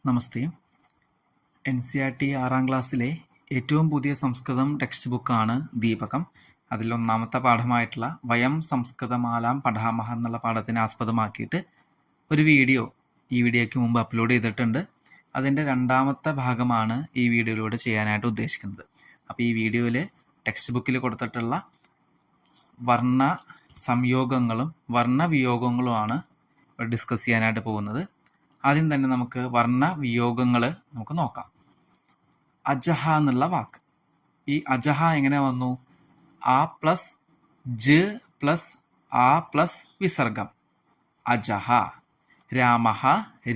നമസ്തേ. NCERT 6ാം ക്ലാസ്സിലെ ഏറ്റവും പുതിയ സംസ്കൃതം ടെക്സ്റ്റ് ബുക്കാണ് ദീപകം. അതിലൊന്നാമത്തെ പാഠമായിട്ടുള്ള വയം സംസ്കൃതമാലാം പഠാമഹ എന്നുള്ള പാഠത്തിനെ ആസ്പദമാക്കിയിട്ട് ഒരു വീഡിയോ ഈ വീഡിയോയ്ക്ക് മുമ്പ് അപ്ലോഡ് ചെയ്തിട്ടുണ്ട്. അതിൻ്റെ രണ്ടാമത്തെ ഭാഗമാണ് ഈ വീഡിയോയിലൂടെ ചെയ്യാനായിട്ട് ഉദ്ദേശിക്കുന്നത്. അപ്പോൾ ഈ വീഡിയോയിൽ ടെക്സ്റ്റ് ബുക്കിൽ കൊടുത്തിട്ടുള്ള വർണ്ണ സംയോഗങ്ങളും വർണ്ണവിയോഗങ്ങളുമാണ് ഡിസ്കസ് ചെയ്യാനായിട്ട് പോകുന്നത്. ആദ്യം തന്നെ നമുക്ക് വർണ്ണവിയോഗങ്ങൾ നമുക്ക് നോക്കാം. അജഹ എന്നുള്ള വാക്ക്, ഈ അജഹ എങ്ങനെ വന്നു? ആ പ്ലസ് ജ് പ്ലസ് ആ പ്ലസ് വിസർഗം അജഹ. രാമഹ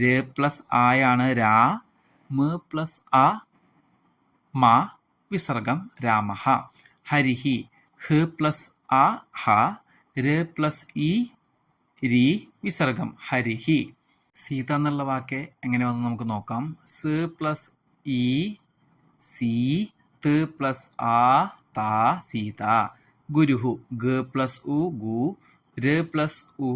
ര പ്ലസ് ആയാണ് രാ, മ പ്ലസ് ആ മാ വിസർഗം രാമഹ. ഹരിഹി ഹ പ്ലസ് ആ ഹ, ര പ്ലസ് ഇ രി വിസർഗം ഹരിഹി. സീത എന്നുള്ള വാക്ക് എങ്ങനെ വന്നു നമുക്ക് നോക്കാം. സ് പ്ലസ് ഇ സി, ത് പ്ലസ് ആ താ സീത. ഗുരുഹു ഗ പ്ലസ് ഉ ഗു, ര പ്ലസ് ഉ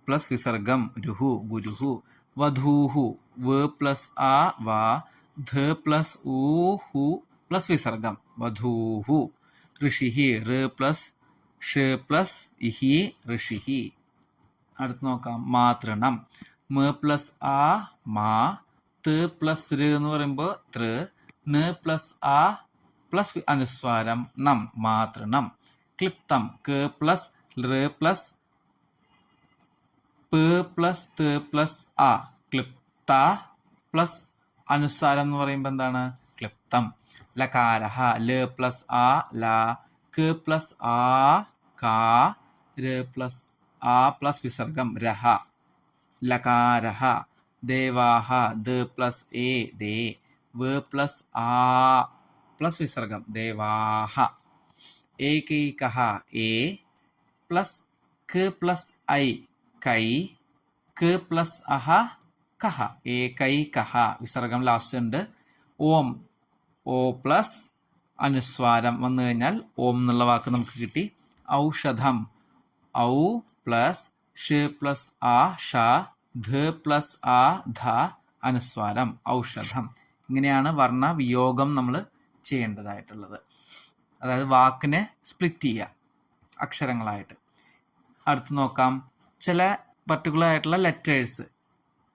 പ്ലസ് വിസർഗം രുഹു ഗുരുഹു. വധൂഹു വ പ്ലസ് ആ വാ, ധ പ്ലസ് ഊ ഹു പ്ലസ് വിസർഗം വധൂഹു. ഋഷിഹി റ് പ്ലസ് ഷ് പ്ലസ് ഇഹി ഋഷിഹി. അടുത്ത് നോക്കാം മാതൃണം. മ പ്ലസ് ആ മാ, ത് പ്ലസ് ര് എന്ന് പറയുമ്പോൾ തൃ, ന പ്ലസ് ആ പ്ലസ് അനുസ്വാരം നം മാതൃണം. ക്ലിപ്തം ക പ്ലസ് റ് പ്ലസ് പ് പ്ലസ് ത് പ്ലസ് ആ, ക്ലിപ്ത പ്ലസ് അനുസ്വാരം എന്ന് പറയുമ്പോൾ എന്താണ്? ക്ലിപ്തം. ലകാരഹ ല പ്ലസ് ആ ല, ക പ്ലസ് ആ കാ, ര പ്ലസ് ആ പ്ലസ് വിസർഗം രഹ ലകാരഹ. ദേവാഹ ദ പ്ലസ് എ ദേ, വ പ്ലസ് ആ പ്ലസ് വിസർഗം ദേവാഹ. ഏകൈകഹ എ പ്ലസ് ക പ്ലസ് ഐ കൈ, ക പ്ലസ് അഹ കഹ ഏകൈകഹ വിസർഗം ലാസ്റ്റ് ഉണ്ട്. ഓം ഓ പ്ലസ് അനുസ്വാരം വന്നു കഴിഞ്ഞാൽ ഓം എന്നുള്ള വാക്ക് നമുക്ക് കിട്ടി. ഔഷധം ഔ പ്ലസ് ഷ് പ്ലസ് ആ ഷ, ധ പ്ലസ് ആ ധ അനുസ്വാരം ഔഷധം. ഇങ്ങനെയാണ് വർണ്ണവിയോഗം നമ്മൾ ചെയ്യേണ്ടതായിട്ടുള്ളത്. അതായത് വാക്കിനെ സ്പ്ലിറ്റ് ചെയ്യുക അക്ഷരങ്ങളായിട്ട്. അടുത്ത് നോക്കാം ചില പർട്ടിക്കുലർ ആയിട്ടുള്ള ലെറ്റേഴ്സ്,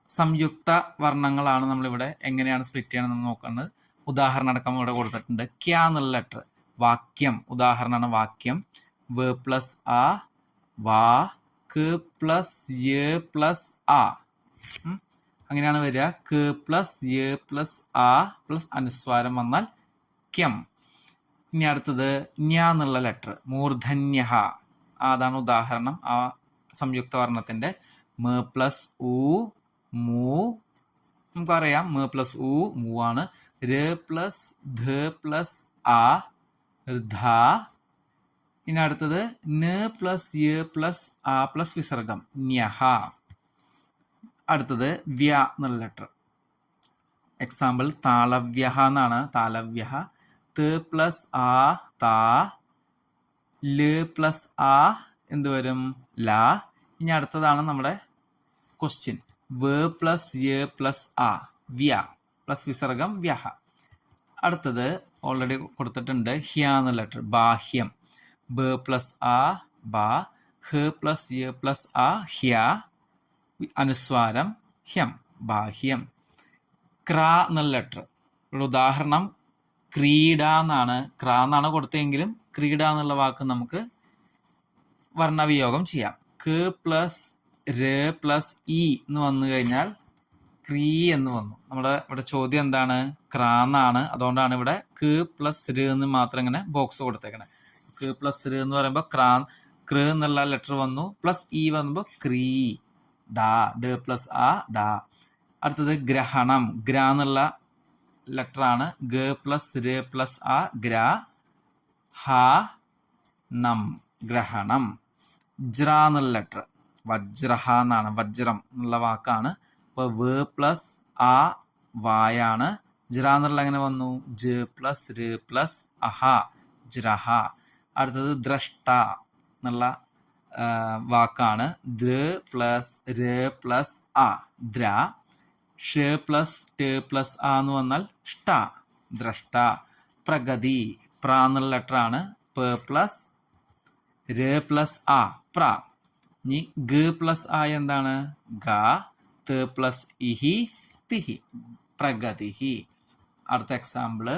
സംയുക്ത വർണ്ണങ്ങളാണ് നമ്മളിവിടെ എങ്ങനെയാണ് സ്പ്ലിറ്റ് ചെയ്യണമെന്ന് നോക്കുന്നത്. ഉദാഹരണം അടക്കം ഇവിടെ കൊടുത്തിട്ടുണ്ട്. ക്യാ എന്നുള്ള ലെറ്റർ വാക്യം, ഉദാഹരണമാണ് വാക്യം. വ പ്ലസ് ആ വാ, ക പ്ലസ് യ പ്ലസ് ആ, അങ്ങനെയാണ് വരിക. ക പ്ലസ് യ പ്ലസ് ആ പ്ലസ് അനുസ്വാരം വന്നാൽ ക്യം. ഇനി അടുത്തത് ഞ്യ എന്നുള്ള ലെറ്റർ മൂർധന്യഹ, അതാണ് ഉദാഹരണം ആ സംയുക്ത വർണ്ണത്തിന്റെ. മ പ്ലസ് ഉ മൂ, നമുക്കറിയാം മ പ്ലസ് ഉ മൂ ആണ്. ര പ്ലസ് ധ പ്ലസ് ആ ധ. ഇനി അടുത്തത് ന പ്ലസ് യ പ്ലസ് ആ പ്ലസ് വിസർഗം ന്യഹ. അടുത്തത് വ്യ എന്നുള്ള ലെറ്റർ, എക്സാമ്പിൾ താളവ്യഹ എന്നാണ്. താളവ്യഹ ത പ്ലസ് ആ താ, ല പ്ലസ് ആ എന്ത് വരും ല. ഇനി അടുത്തതാണ് നമ്മുടെ ക്വസ്റ്റ്യൻ. വ പ്ലസ് യ പ്ലസ് ആ വ്യ പ്ലസ് വിസർഗം വ്യഹ. അടുത്തത് ഓൾറെഡി കൊടുത്തിട്ടുണ്ട് ഹ്യ എന്ന ലെറ്റർ ബാഹ്യം. ബ പ്ലസ് ആ ബ, ഹ പ്ലസ് യ പ്ലസ് ആ ഹ്യ അനുസ്വാരം ഹ്യം ബാഹ്യം. ക്ര എന്നുള്ള ലെറ്റർ, ഒരു ഉദാഹരണം ക്രീഡ എന്നാണ്. ക്ര എന്നാണ് കൊടുത്തെങ്കിലും ക്രീഡ എന്നുള്ള വാക്ക് നമുക്ക് വർണ്ണവിയോഗം ചെയ്യാം. ക പ്ലസ് ര പ്ലസ് ഇ എന്ന് വന്നു കഴിഞ്ഞാൽ ക്രീ എന്ന് വന്നു. നമ്മുടെ ഇവിടെ ചോദ്യം എന്താണ്? ക്ര എന്നാണ്. അതുകൊണ്ടാണ് ഇവിടെ ക പ്ലസ് ര എന്ന് മാത്രം ഇങ്ങനെ ബോക്സ് കൊടുത്തേക്കണേ. ക പ്ലസ് ര എന്ന് പറയുമ്പോൾ കൃ എന്നുള്ള ലെറ്റർ വന്നു, പ്ലസ് ഇ വന്നുമ്പോൾ ക്രീ ഡാ, ഡ പ്ലസ് ആ ഡാ. അടുത്തത് ഗ്രഹണം, ഗ്ര എന്നുള്ള ലെറ്റർ ആണ്. ഗ പ്ലസ് ര പ്ലസ് ആ ഗ്ര ഹ നം ഗ്രഹണം. ജ്ര എന്നുള്ള ലെറ്റർ വജ്രഹ എന്നാണ്, വജ്രം എന്നുള്ള വാക്കാണ്. അപ്പോൾ വ പ്ലസ് ആ വായാണ്. ജ്ര എന്നുള്ള എങ്ങനെ വന്നു? ജ പ്ലസ് ര പ്ലസ് അഹ ജ്രഹ. അടുത്തത് ദ്രഷ്ട എന്നുള്ള വാക്കാണ്. ദ്ര പ്ലസ് ര പ്ലസ് ആ ദ്ര. ഷ് പ്ലസ് ട് പ്ലസ് ആ എന്ന് വന്നാൽ ഷ്ട, ദ്രഷ്ട. പ്രഗതി, പ്ര എന്നുള്ള ലെറ്റർ ആണ്. പ പ്ലസ് ര പ്ലസ് ആ, പ്ര. ഇനി ഗ പ്ലസ് ആ എന്താണ്? ഗ. ത പ്ലസ് ഇഹി, തിഹി, പ്രഗതിഹി. അടുത്ത എക്സാമ്പിള്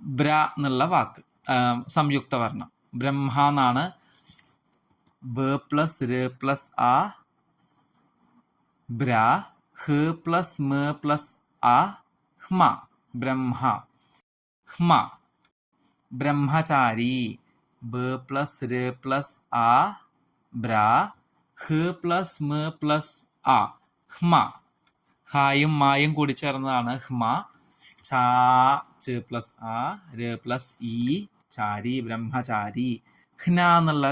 ബ്ര എന്നുള്ള വാക്ക്, സംയുക്ത വർണ്ണം. ബ്രഹ്മ എന്നാണ്. ബ പ്ലസ് ര പ്ലസ് ആ, ബ്ര. ഹ പ്ലസ് മ പ്ലസ് ആ, ഹ്മ, ബ്രഹ്മ. ഹ്മ. ബ്രഹ്മചാരി. ബ പ്ലസ് ര പ്ലസ് ആ, ബ്ര. ഹ പ്ലസ് മ പ്ലസ് ആ, ഹ്മ. ഹായും മായും കൂടി ചേർന്നതാണ് ഹ്മ. ചാ, ച പ്ലസ് ആ, ര പ്ലസ് ഇ, ചാരി, ബ്രഹ്മചാരി. ഹ്ന എന്നുള്ള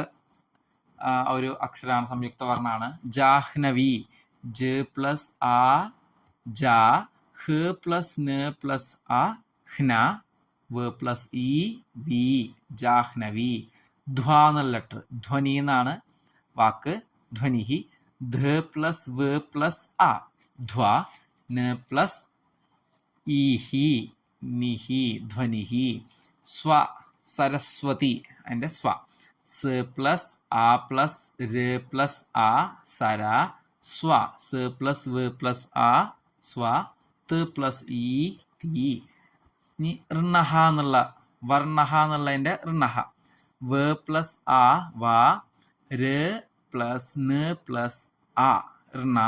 ഒരു അക്ഷരമാണ്, സംയുക്ത വർണ്ണമാണ്. ജാഹ്നവി. ജ പ്ലസ് ആ, ജ. ഹ പ്ലസ് ന പ്ലസ് ആ, ഹ്ന. വ പ്ലസ് ഇ, വി, ജാഹ്നവി. ധ്വ എന്നുള്ള ലെറ്റർ, ധ്വനി എന്നാണ് വാക്ക്. ധ്വനിഹി. ധ പ്ലസ് വ പ്ലസ് ആ, ധ്വ. ന പ്ലസ് ഈഹി, നിഹി, ധ്വനിഹി. സ്വ, സരസ്വതി, അതിൻ്റെ സ്വ. സ് പ്ലസ് ആ പ്ലസ് ര പ്ലസ് ആ, സര, സ്വ. സ് പ്ലസ് വ പ്ലസ് ആ, സ്വ. ത് പ്ലസ് ഇ, തി. ഇനി ഋണഹ എന്നുള്ള, വർണ്ണഹ എന്നുള്ളതിൻ്റെ ഋണഹ. വ പ്ലസ് ആ, വ. ര പ്ലസ് ന പ്ലസ് ആ, ഋണ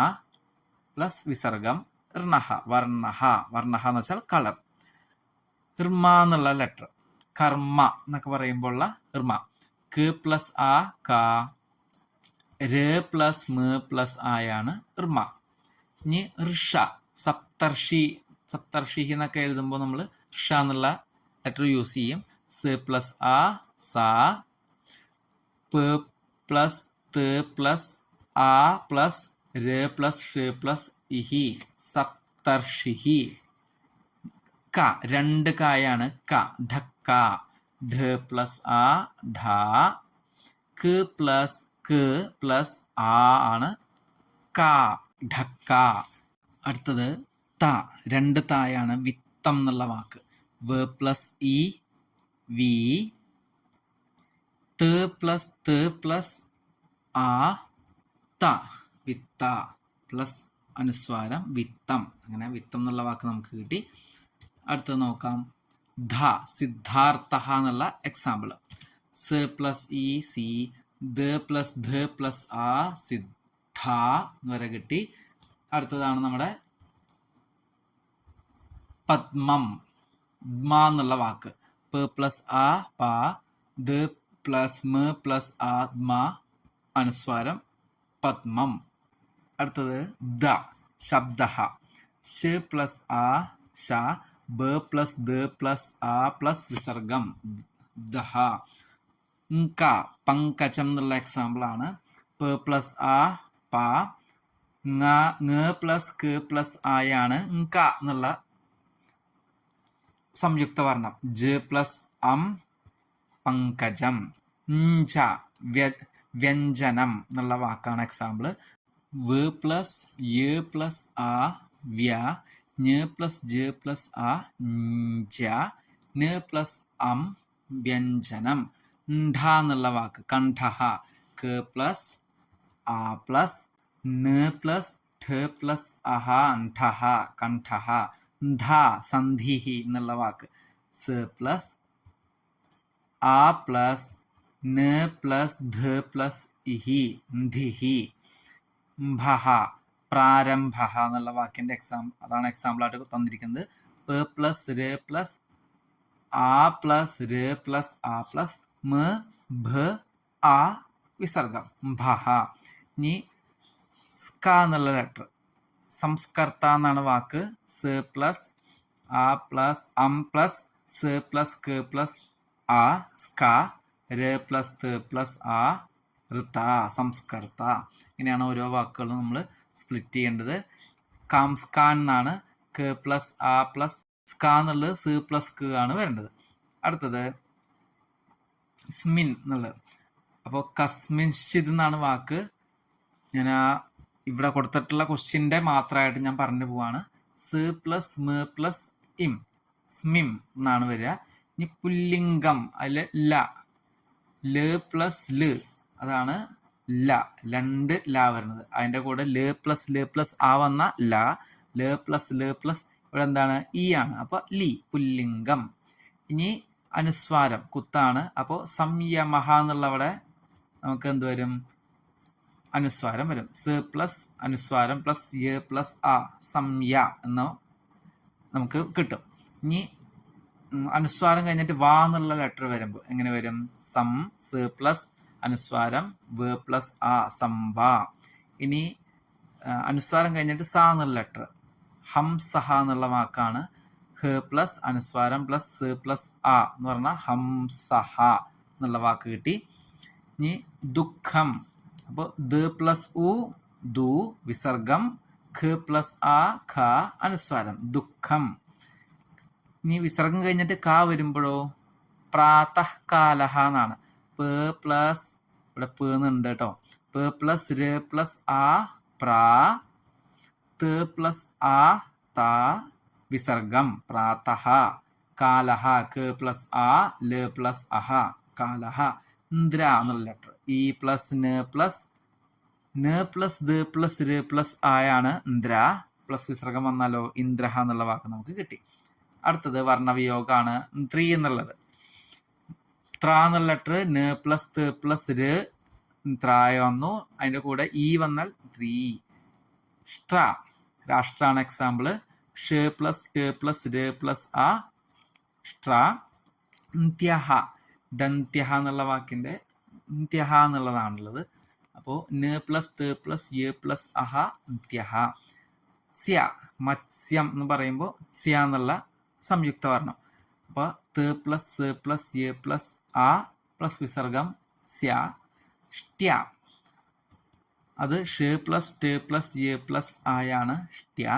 പ്ലസ് വിസർഗം, ഋണഹ, വർണ്ണഹ. വർണ്ണഹ എന്ന് വെച്ചാൽ കളർ. ഋമ എന്നുള്ള ലെറ്റർ, കർമ്മ എന്നൊക്കെ പറയുമ്പോൾ ഉള്ള ഋമ. ക പ്ലസ് ആ, ക. ര പ്ലസ് മ പ്ലസ് ആയാണ് ഋമ. ഇനി ഋഷ, സപ്തർഷി. സപ്തർഷി എന്നൊക്കെ എഴുതുമ്പോൾ നമ്മൾ ഷ എന്നുള്ള ലെറ്റർ യൂസ് ചെയ്യും. സ് പ്ലസ് ആ, സ. പ പ്ലസ് ത പ്ലസ് ആ പ്ലസ് ര പ്ലസ് ഷ പ്ലസ് ഇഹി, സപ്തർഷിഹി. ക, രണ്ട് കായാണ്. ക, ഢക്ക. ഢ പ്ലസ് ആ, ഢ. ക പ്ലസ് ക പ്ലസ് ആ ആണ് ക, ഢക്ക. അടുത്തത് ത, രണ്ട് തായാണ്. വിത്തം എന്നുള്ള വാക്ക്. വ പ്ലസ് ഇ, വി. ത പ്ലസ് ആ, ത, വിത്ത. പ്ലസ് അനുസ്വാരം, വിത്തം. അങ്ങനെ വിത്തം എന്നുള്ള വാക്ക് നമുക്ക് കിട്ടി. അടുത്തത് നോക്കാം. ധ, സിദ്ധാർത്ഥ എന്നുള്ള എക്സാമ്പിൾ. സ് plus E, C. The plus ധ പ്ലസ് ആ, സിദ്ധ എന്ന് വരെ കിട്ടി. അടുത്തതാണ് നമ്മുടെ പദ്മം, മ എന്നുള്ള വാക്ക്. പ പ്ലസ് ആ, പ. ദ പ്ലസ് മ പ്ലസ് ആ, മ, അനുസ്വാരം, പദ്മം. അടുത്തത് ദ, ശബ്ദ. ശ പ്ലസ് ആ, ശ. ബ പ്ലസ് ദ പ്ലസ് ആ പ്ലസ് വിസർഗം, ദഹ. ക, പങ്കജം എന്നുള്ള എക്സാമ്പിൾ ആണ്. പ പ്ലസ് ആ, പ. ങ പ്ലസ് ക പ്ലസ് ആയാണ് ക എന്നുള്ള സംയുക്ത വർണ്ണം. ജ പ്ലസ് അം, പങ്കജം. ഞ്ച, വ്യഞ്ജനം എന്നുള്ള വാക്കാണ് എക്സാമ്പിൾ. വ പ്ലസ് യ പ്ലസ് ആ, വ്യ. ஞ പ്ലസ് ജ പ്ലസ് ആ, ഞ്ച. ന പ്ലസ് അം, വ്യഞ്ജനം. ണ്ഠ എന്നുള്ള വാക്ക്, കണ്ഠഹ. ക പ്ലസ് ആ പ്ലസ് ന പ്ലസ് ഠ പ്ലസ് അഹ, ണ്ഠഹ, കണ്ഠഹ. ധ, സന്ധിഹി എന്നുള്ള വാക്ക്. സ് പ്ലസ് ആ പ്ലസ് ന പ്ലസ് ധ പ്ലസ് ഇഹി, ന്ധിഹി. ഭഹ, പ്രാരംഭ എന്നുള്ള വാക്കിന്റെ അതാണ് എക്സാമ്പിൾ ആയിട്ട് തന്നിരിക്കുന്നത്. പ പ്ലസ് ര പ്ലസ് ആ പ്ലസ് ര പ്ലസ് ആ പ്ലസ് മ ഭ ആ, വിസർഗം, ഭഹ. ഇനി സ്ക എന്നുള്ള ലെറ്റർ, സംസ്കർത്ത എന്നാണ് വാക്ക്. സ് പ്ലസ് ആ പ്ലസ് അം പ്ലസ് സ് പ്ലസ് ക പ്ലസ് ആ, സ്ക. ര പ്ലസ് ത പ്ലസ് ആ, ഋത, സംസ്കർത്ത. ഇങ്ങനെയാണ് ഓരോ വാക്കുകളും നമ്മൾ സ്പ്ലിറ്റ് ചെയ്യേണ്ടത്. കാംസ്കാൻ എന്നാണ്. ക പ്ലസ് ആ പ്ലസ് സ്ക എന്നുള്ളത് സ് പ്ലസ് ക ആണ് വരേണ്ടത്. അടുത്തത് സ്മിൻ എന്നുള്ളത്. അപ്പോൾ കസ്മിൻഷിദ് എന്നാണ് വാക്ക്. ഞാൻ ഇവിടെ കൊടുത്തിട്ടുള്ള ക്വസ്റ്റ്യൻ്റെ മാത്രമായിട്ട് ഞാൻ പറഞ്ഞു പോവാണ്. സ് പ്ലസ് മ പ്ലസ് ഇം, സ്മിം എന്നാണ് വരിക. ഇനി പുല്ലിംഗം അതിൽ ല പ്ലസ് ല്, അതാണ് ല, രണ്ട് ല വരുന്നത്. അതിൻ്റെ കൂടെ ല പ്ലസ് ആ വന്ന ല പ്ലസ് ഇവിടെ എന്താണ് ഇ ആണ്, അപ്പോൾ ലി, പുല്ലിംഗം. ഇനി അനുസ്വാരം കുത്താണ്, അപ്പോൾ സംയമഹ എന്നുള്ളവിടെ നമുക്ക് എന്ത് വരും, അനുസ്വാരം വരും. സ് പ്ലസ് അനുസ്വാരം പ്ലസ് യ പ്ലസ് ആ, സംയ എന്ന് നമുക്ക് കിട്ടും. ഇനി അനുസ്വാരം കഴിഞ്ഞിട്ട് വാ എന്നുള്ള ലെറ്റർ വരുമ്പോൾ എങ്ങനെ വരും, സം, സ് പ്ലസ് അനുസ്വാരം വ പ്ലസ് ആ, സംവാ. ഇനി അനുസ്വാരം കഴിഞ്ഞിട്ട് സ എന്നുള്ള ലെറ്റർ, ഹംസഹ എന്നുള്ള വാക്കാണ്. ഹ പ്ലസ് അനുസ്വാരം പ്ലസ് സ് പ്ലസ് ആ എന്ന് പറഞ്ഞാൽ ഹംസഹ എന്നുള്ള വാക്ക് കിട്ടി. ഇനി ദുഃഖം, അപ്പോൾ ദ പ്ലസ് ഉ ദു വിസർഗം, ഖ പ്ലസ് ആ ഖ അനുസ്വാരം, ദുഃഖം. ഇനി വിസർഗം കഴിഞ്ഞിട്ട് ക വരുമ്പോഴോ പ്രാതഃകാലഹ എന്നാണ്. പ പ്ലസ് ഇവിടെ പ എന്നുണ്ട് കേട്ടോ, പ പ്ലസ് ര പ്ലസ് ആ പ്രാ, ത പ്ലസ് ആ ത വിസർഗം പ്രാതഃ, കാലഹ ക പ്ലസ് ആ ല പ്ലസ് അഹ കാലഹ. ഇന്ദ്ര എന്നുള്ള ലെറ്റർ ഇ പ്ലസ് ന പ്ലസ് ദ പ്ലസ് ര പ്ലസ് ആയാണ് ഇന്ദ്ര, പ്ലസ് വിസർഗം വന്നാലോ ഇന്ദ്രഹ എന്നുള്ള വാക്ക് നമുക്ക് കിട്ടി. അടുത്തത് വർണ്ണവിയോഗമാണ് 3 എന്നുള്ളത്. ത്ര എന്നുള്ള ലെറ്റർ ന പ്ലസ് ത പ്ലസ് ര ത്രായ വന്നു, അതിൻ്റെ കൂടെ ഇ വന്നാൽ 3. സ്ട്ര, രാഷ്ട്രാണ് എക്സാമ്പിള്. ഷ പ്ലസ് ട് പ്ലസ് ര പ്ലസ് ആ സ്ട്ര. ന്ത്യഹ, ദന്ത്യഹ എന്നുള്ള വാക്കിൻ്റെ ന്ത്യഹ എന്നുള്ളതാണുള്ളത്. അപ്പോൾ ന പ്ലസ് ത പ്ലസ് യ പ്ലസ് അഹ ന്ത്യഹ. സ്യ, മത്സ്യം എന്ന് പറയുമ്പോൾ സ്യ എന്നുള്ള സംയുക്ത വർണ്ണം. അപ്പോൾ ത പ്ലസ് സ് പ്ലസ് യ പ്ലസ് ആ പ്ലസ് വിസർഗം സ്യ. ഷ്ട്യ, അത് ഷ പ്ലസ് ട് പ്ലസ് യ പ്ലസ് ആയാണ് ഷ്ട്യ.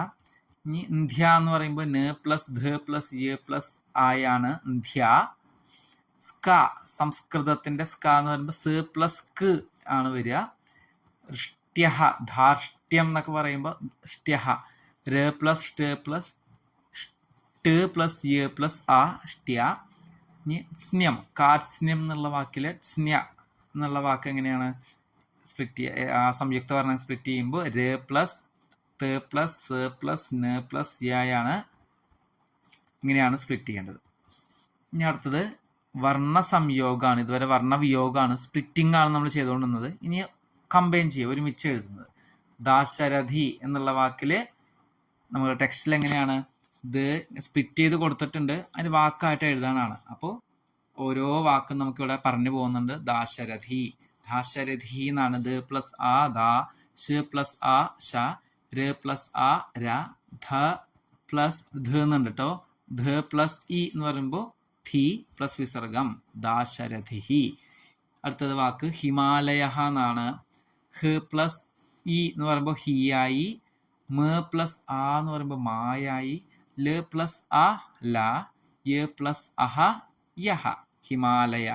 ഇനി ന്ധ്യ എന്ന് പറയുമ്പോൾ ന പ്ലസ് ധ പ്ലസ് യ പ്ലസ് ആയാണ് ന്ധ്യ. സ്ക, സംസ്കൃതത്തിന്റെ സ്ക എന്ന് പറയുമ്പോൾ സ് പ്ലസ് ക് ആണ് വരിക. ഷ്ട്യഹ, ധാർഷ്ട്യം എന്നൊക്കെ പറയുമ്പോൾ ഷ്ട്യഹ, ര പ്ലസ് ട് പ്ലസ് ട് പ്ലസ് യ പ്ലസ് ആ ഷ്ട്യ. ഇനി സ്ന്യം, കാർസ്ന്യം എന്നുള്ള വാക്കിൽ സ്ന്യ എന്നുള്ള വാക്ക് എങ്ങനെയാണ് സ്പ്ലിറ്റ് ചെയ്യുക, സംയുക്ത വർണ്ണം സ്പ്ലിറ്റ് ചെയ്യുമ്പോൾ ര പ്ലസ് ത പ്ലസ് സ പ്ലസ് ന പ്ലസ് യാണ്, ഇങ്ങനെയാണ് സ്പ്ലിറ്റ് ചെയ്യേണ്ടത്. ഇനി അടുത്തത് വർണ്ണ സംയോഗമാണ്. ഇതുവരെ വർണ്ണവിയോഗമാണ്, സ്പ്ലിറ്റിംഗ് ആണ് നമ്മൾ ചെയ്തുകൊണ്ടിരുന്നത്. ഇനി കമ്പൈൻ ചെയ്യുക, ഒരുമിച്ച് എഴുതുന്നത്. ദാശരഥി എന്നുള്ള വാക്കിൽ നമ്മൾ ടെക്സ്റ്റിൽ എങ്ങനെയാണ്, ഇത് സ്പ്ലിറ്റ് ചെയ്ത് കൊടുത്തിട്ടുണ്ട്, അതിന് വാക്കായിട്ട് എഴുതാനാണ്. അപ്പോൾ ഓരോ വാക്കും നമുക്കിവിടെ പറഞ്ഞു പോകുന്നുണ്ട്. ദാശരഥി, ദാശരഥി എന്നാണ്. ദ പ്ലസ് ആ ദ, ഷ പ്ലസ് ആ ശ, ര പ്ലസ് ആ ര, ധ പ്ലസ് ധ എന്നുണ്ട് കേട്ടോ. ധ പ്ലസ് ഇ എന്ന് പറയുമ്പോൾ ധി പ്ലസ് വിസർഗം, ദാശരഥി. അടുത്തത് വാക്ക് ഹിമാലയ എന്നാണ്. ഹ പ്ലസ് ഇ എന്ന് പറയുമ്പോൾ ഹിയായി, മ പ്ലസ് ആ എന്ന് പറയുമ്പോൾ മായായി, ല പ്ലസ് ആ ല, യ പ്ലസ് അഹ യഹ, ഹിമാലയ.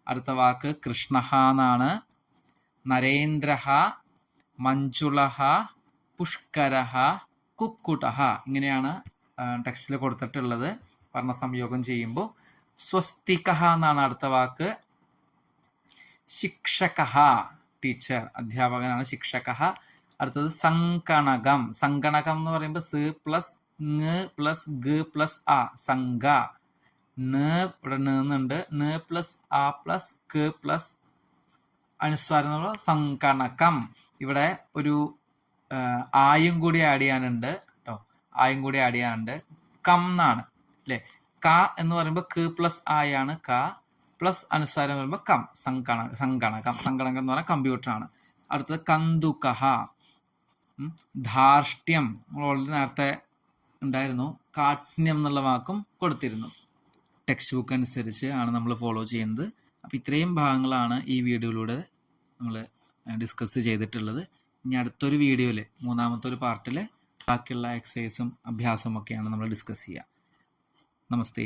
അടുത്ത വാക്ക് കൃഷ്ണഹ എന്നാണ്. നരേന്ദ്രഹ, മഞ്ജുളഹ, പുഷ്കരഹ, കുക്കുടഹ, ഇങ്ങനെയാണ് ടെക്സ്റ്റിൽ കൊടുത്തിട്ടുള്ളത്. വർണ്ണസംയോഗം ചെയ്യുമ്പോൾ സ്വസ്തികഹ എന്നാണ് അടുത്ത വാക്ക്. ശിക്ഷകഹ, ടീച്ചർ, അധ്യാപകനാണ് ശിക്ഷകഹ. അടുത്തത് സങ്കണകം, സങ്കണകം എന്ന് പറയുമ്പോൾ സ് പ്ലസ് ങ് പ്ലസ് ഗ പ്ലസ് ആ, സംഘ. ന ഇവിടെ നിന്നുണ്ട്, ന പ്ലസ് ആ പ്ലസ് ക പ്ലസ് അനുസ്വാരം എന്നുള്ള സങ്കണകം. ഇവിടെ ഒരു ആയും കൂടി ആഡ് ചെയ്യാനുണ്ട് കേട്ടോ, ആയും കൂടി ആഡ് ചെയ്യാനുണ്ട്. കം എന്നാണ് അല്ലെ. ക എന്ന് പറയുമ്പോൾ ക പ്ലസ് ആയാണ്, ക പ്ലസ് അനുസ്വാരം പറയുമ്പോൾ കം, സങ്കണകം. സങ്കണകം എന്ന് പറഞ്ഞാൽ കമ്പ്യൂട്ടറാണ്. അടുത്തത് കന്തുകഹ, ധാർഷ്ട്യം നമ്മൾ ഓൾറെഡി നേരത്തെ ഉണ്ടായിരുന്നു. കാർസ്ന്യം എന്നുള്ള വാക്കും കൊടുത്തിരുന്നു. ടെക്സ്റ്റ് ബുക്ക് അനുസരിച്ച് ആണ് നമ്മൾ ഫോളോ ചെയ്യുന്നത്. അപ്പോൾ ഇത്രയും ഭാഗങ്ങളാണ് ഈ വീഡിയോയിലൂടെ നമ്മൾ ഡിസ്കസ് ചെയ്തിട്ടുള്ളത്. ഇനി അടുത്തൊരു വീഡിയോയിൽ, മൂന്നാമത്തെ ഒരു പാർട്ടിൽ ബാക്കിയുള്ള എക്സസൈസും അഭ്യാസവും ഒക്കെയാണ് നമ്മൾ ഡിസ്കസ് ചെയ്യുക. നമസ്തേ.